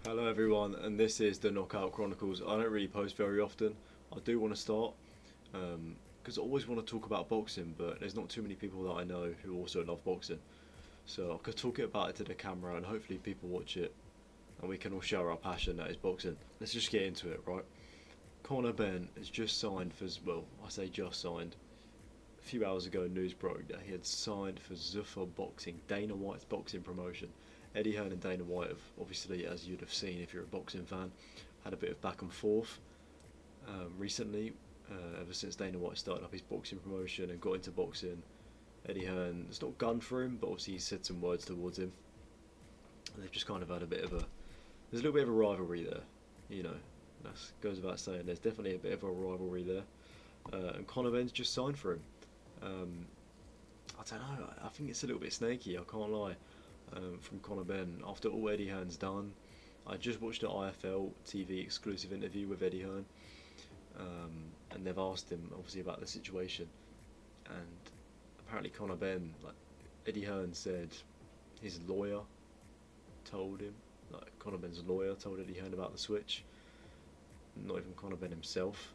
Hello everyone, and this is the Knockout Chronicles. I don't really post very often. I do want to start because I always want to talk about boxing, but there's not too many people that I know who also love boxing. So I could talk about it to the camera, and hopefully people watch it, and we can all share our passion that is boxing. Let's just get into it, right? Conor Benn has just signed for, well, I say just signed. A few hours ago, news broke that he had signed for Zuffa Boxing, Dana White's boxing promotion. Eddie Hearn and Dana White have, obviously, as you'd have seen if you're a boxing fan, had a bit of back and forth recently. Ever since Dana White started up his boxing promotion and got into boxing, Eddie Hearn, it's not gone for him, but obviously he said some words towards him. And they've just kind of had a bit of a, there's a little bit of a rivalry there, you know. That goes without saying. There's definitely a bit of a rivalry there, and Conor Benn's just signed for him. Um, I don't know. I think it's a little bit snaky. I can't lie. From Conor Benn after all Eddie Hearn's done. I just watched an IFL TV exclusive interview with Eddie Hearn, and they've asked him obviously about the situation, and apparently Conor Benn, like Eddie Hearn said, his lawyer told him, like Conor Benn's lawyer told Eddie Hearn about the switch, not even Conor Benn himself,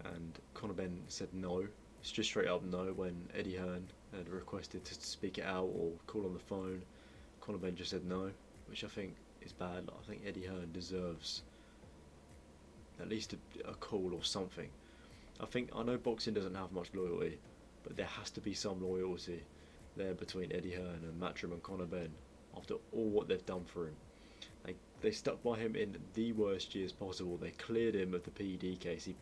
and Conor Benn said no. It's just straight up no when Eddie Hearn had requested to speak it out or call on the phone. Conor Benn just said no, which I think is bad. Like, I think Eddie Hearn deserves at least a call or something. I know boxing doesn't have much loyalty, but there has to be some loyalty there between Eddie Hearn and Matchroom and Conor Benn after all what they've done for him. They stuck by him in the worst years possible. They cleared him of the PED case. He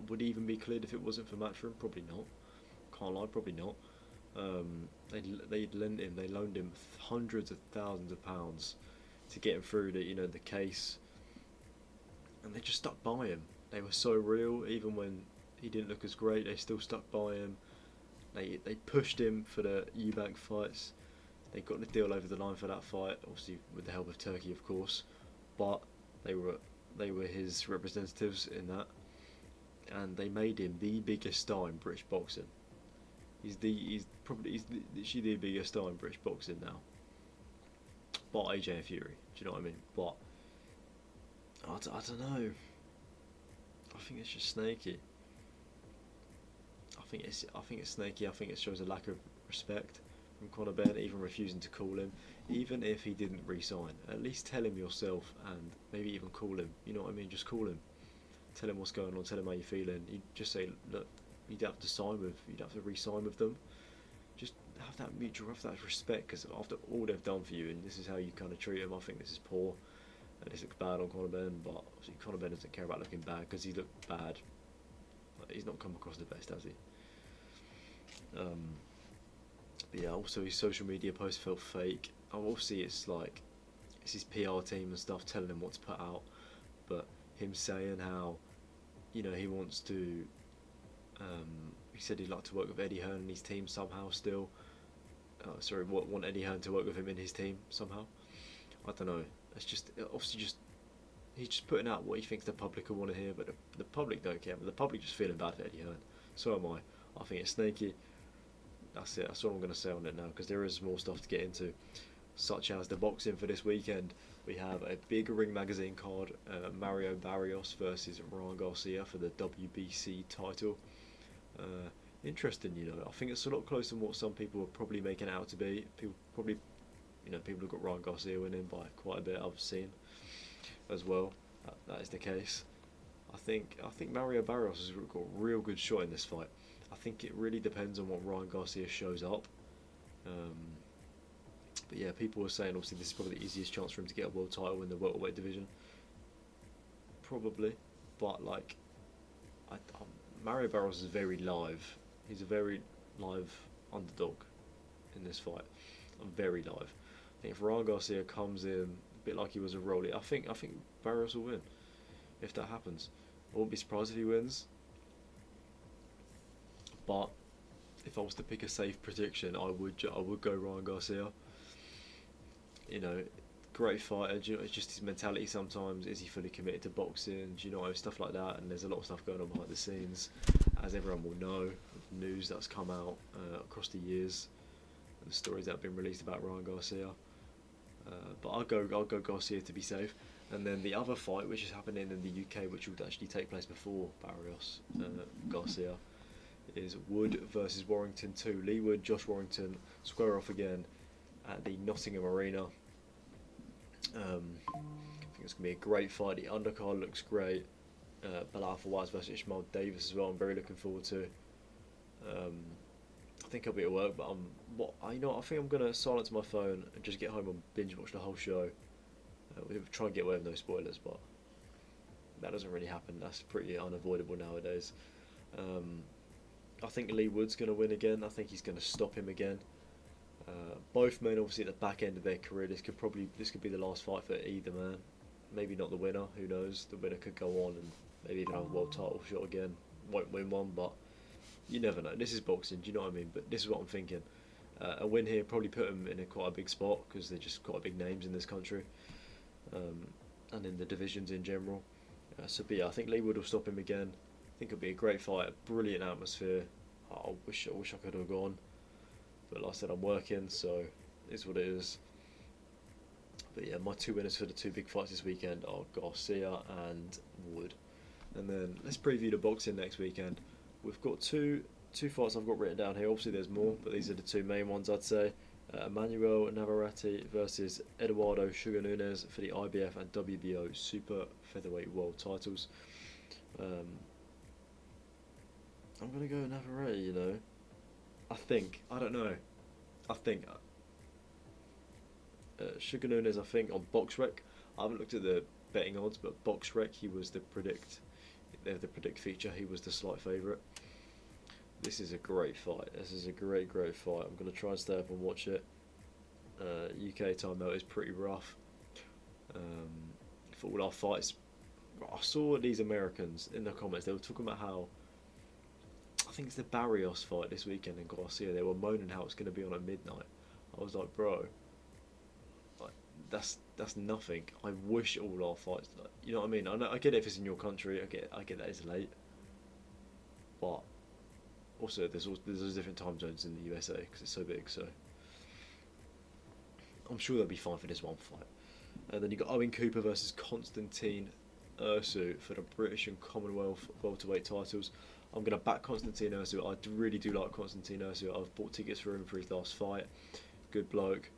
would he even be cleared if it wasn't for Matchroom? Probably not. Can't lie, probably not. They loaned him hundreds of thousands of pounds to get him through the case, and they just stuck by him. They were so real, even when he didn't look as great. They still stuck by him. They pushed him for the Eubank fights. They got the deal over the line for that fight, obviously with the help of Turkey, of course, but they were they were his representatives in that, and they made him the biggest star in British boxing. He's literally the biggest star in British boxing now, but AJ and Fury. Do you know what I mean? But I don't know. I think it's just snaky. I think it's snaky. I think it shows a lack of respect from Conor Benn, even refusing to call him, even if he didn't re-sign. At least tell him yourself, and maybe even call him. You know what I mean? Just call him. Tell him what's going on. Tell him how you're feeling. You just say, look, you'd have to re-sign with them. Just have that respect, because after all they've done for you, and this is how you kind of treat them, I think this is poor. And this looks bad on Conor Benn, but obviously Conor Benn doesn't care about looking bad because he looked bad. Like, he's not come across the best, has he? But yeah, also his social media post felt fake. Obviously, it's his PR team and stuff telling him what to put out, but him saying how he wants to. He said he'd like to work with Eddie Hearn and his team somehow still. Want Eddie Hearn to work with him in his team somehow. I don't know. It's just obviously just he's just putting out what he thinks the public will want to hear, but the public don't care. But the public just feeling bad for Eddie Hearn. So am I. I think it's snaky. That's it. That's all I'm going to say on it now, because there is more stuff to get into, such as the boxing for this weekend. We have a big Ring Magazine card, Mario Barrios versus Ryan Garcia for the WBC title. Interesting, I think it's a lot closer than what some people are probably making it out to be. People have got Ryan Garcia winning by quite a bit. I've seen as well. That is the case. I think Mario Barrios has got a real good shot in this fight. I think it really depends on what Ryan Garcia shows up. But yeah, people were saying obviously this is probably the easiest chance for him to get a world title in the welterweight division. Probably, but Mario Barrios is very live. He's a very live underdog in this fight. Very live. I think if Ryan Garcia comes in a bit like he was a rollie, I think Barrios will win if that happens. I won't be surprised if he wins. But if I was to pick a safe prediction, I would go Ryan Garcia. You know, great fighter. Do you know, it's just his mentality sometimes. Is he fully committed to boxing? Do you know, stuff like that. And there's a lot of stuff going on behind the scenes, as everyone will know. News that's come out across the years, and the stories that have been released about Ryan Garcia. But I'll go Garcia to be safe. And then the other fight, which is happening in the UK, which would actually take place before Barrios Garcia, is Wood versus Warrington 2. Lee Wood, Josh Warrington square off again at the Nottingham Arena. I think it's going to be a great fight. The undercard looks great. Bilal Fawaz versus Ishmael Davis as well. I'm very looking forward to. I think I'll be at work, but I think I'm gonna silence my phone and just get home and binge watch the whole show. We'll try and get away with no spoilers, but that doesn't really happen. That's pretty unavoidable nowadays. I think Lee Wood's gonna win again. I think he's gonna stop him again. Both men, obviously, at the back end of their career, this could be the last fight for either man. Maybe not the winner. Who knows? The winner could go on and maybe even have a world title shot again. Won't win one, but you never know. This is boxing. Do you know what I mean? But this is what I'm thinking. A win here probably put them in quite a big spot because they're just quite big names in this country, and in the divisions in general. But yeah, I think Lee Wood will stop him again. I think it'll be a great fight, a brilliant atmosphere. I wish I could have gone, but like I said, I'm working, so it's what it is. But yeah, my two winners for the two big fights this weekend are Garcia and Wood. And then let's preview the boxing next weekend. We've got two fights I've got written down here. Obviously there's more, but these are the two main ones I'd say. Emmanuel Navarrete versus Eduardo Sugar Nunes for the IBF and WBO Super Featherweight World titles. I'm going to go Navarrete, you know. I don't know. Sugar Nunes, I think, on BoxRec. I haven't looked at the betting odds, but BoxRec, he was the predict feature. He was the slight favourite. This is a great fight. This is a great fight. I'm going to try and stay up and watch it. UK timeout is pretty rough. For all our fights, I saw these Americans in the comments. They were talking about how, I think it's the Barrios fight this weekend in Garcia. They were moaning how it's going to be on at midnight. I was like, bro, that's nothing. I wish all our fights, you know what I mean. I get it if it's in your country. I get that it's late, but also there's different time zones in the USA because it's so big. So I'm sure they'll be fine for this one fight. And then you got Owen Cooper versus Constantine Ursu for the British and Commonwealth welterweight titles. I'm gonna back Constantine Ursu. I really do like Constantine Ursu. I've bought tickets for him for his last fight. Good bloke.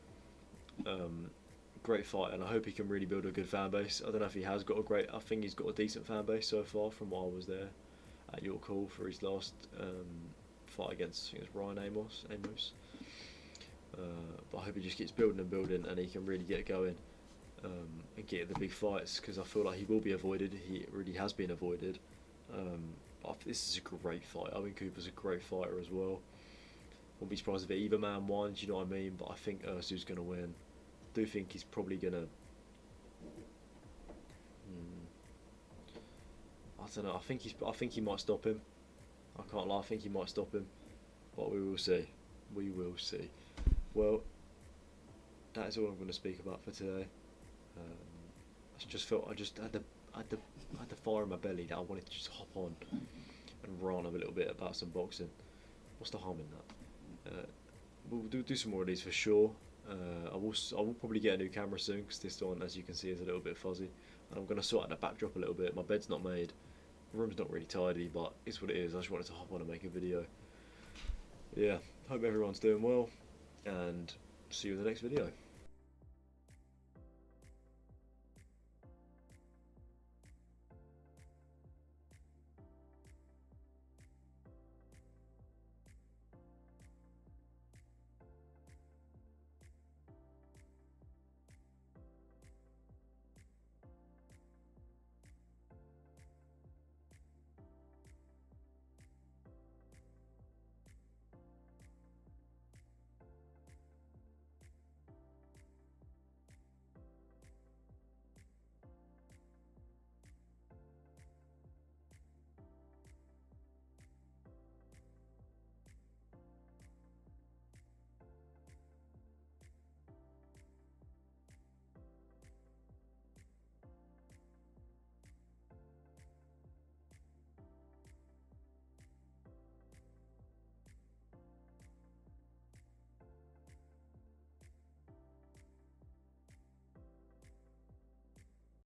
Great fight, and I hope he can really build a good fan base. I don't know if he has got I think he's got a decent fan base so far from while I was there at York Hall for his last fight against, I think it was Ryan Amos. But I hope he just keeps building and he can really get going and get the big fights, because I feel like he will be avoided. He really has been avoided. But this is a great fight. Owen Cooper's a great fighter as well. Won't be surprised if either man won, do you know what I mean? But I think Ursu's going to win. I do think he's probably gonna. I don't know. I think he might stop him. I can't lie. I think he might stop him, but we will see. We will see. Well, that is all I'm going to speak about for today. I just had the fire in my belly that I wanted to just hop on and rant a little bit about some boxing. What's the harm in that? We'll do some more of these for sure. I will probably get a new camera soon, because this one, as you can see, is a little bit fuzzy. And I'm going to sort out the backdrop a little bit. My bed's not made. The room's not really tidy, but it's what it is. I just wanted to hop on and make a video. Yeah, hope everyone's doing well, and see you in the next video.